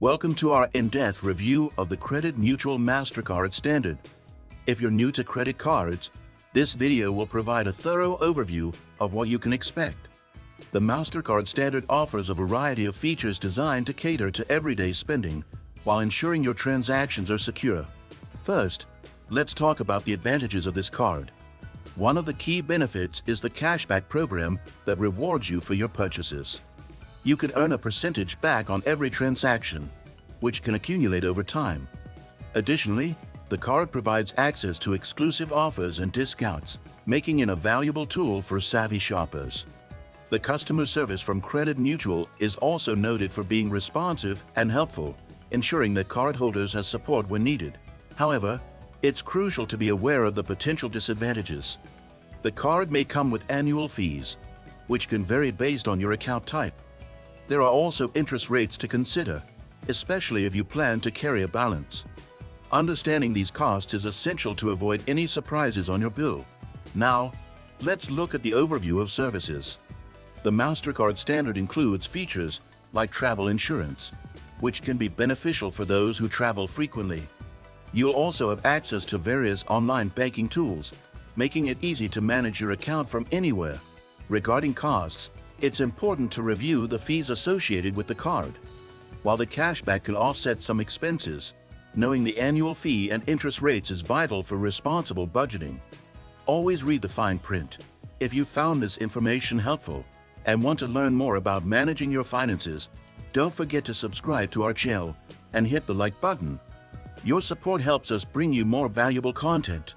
Welcome to our in-depth review of the Crédit Mutuel Mastercard Standard. If you're new to credit cards, this video will provide a thorough overview of what you can expect. The Mastercard Standard offers a variety of features designed to cater to everyday spending while ensuring your transactions are secure. First, let's talk about the advantages of this card. One of the key benefits is the cashback program that rewards you for your purchases. You can earn a percentage back on every transaction, which can accumulate over time. Additionally, the card provides access to exclusive offers and discounts, making it a valuable tool for savvy shoppers. The customer service from Crédit Mutuel is also noted for being responsive and helpful, ensuring that cardholders have support when needed. However, it's crucial to be aware of the potential disadvantages. The card may come with annual fees, which can vary based on your account type. There are also interest rates to consider, especially if you plan to carry a balance. Understanding these costs is essential to avoid any surprises on your bill. Now, let's look at the overview of services. The Mastercard Standard includes features like travel insurance, which can be beneficial for those who travel frequently. You'll also have access to various online banking tools, making it easy to manage your account from anywhere. Regarding costs, it's important to review the fees associated with the card. While the cashback can offset some expenses, knowing the annual fee and interest rates is vital for responsible budgeting. Always read the fine print. If you found this information helpful and want to learn more about managing your finances, don't forget to subscribe to our channel and hit the like button. Your support helps us bring you more valuable content.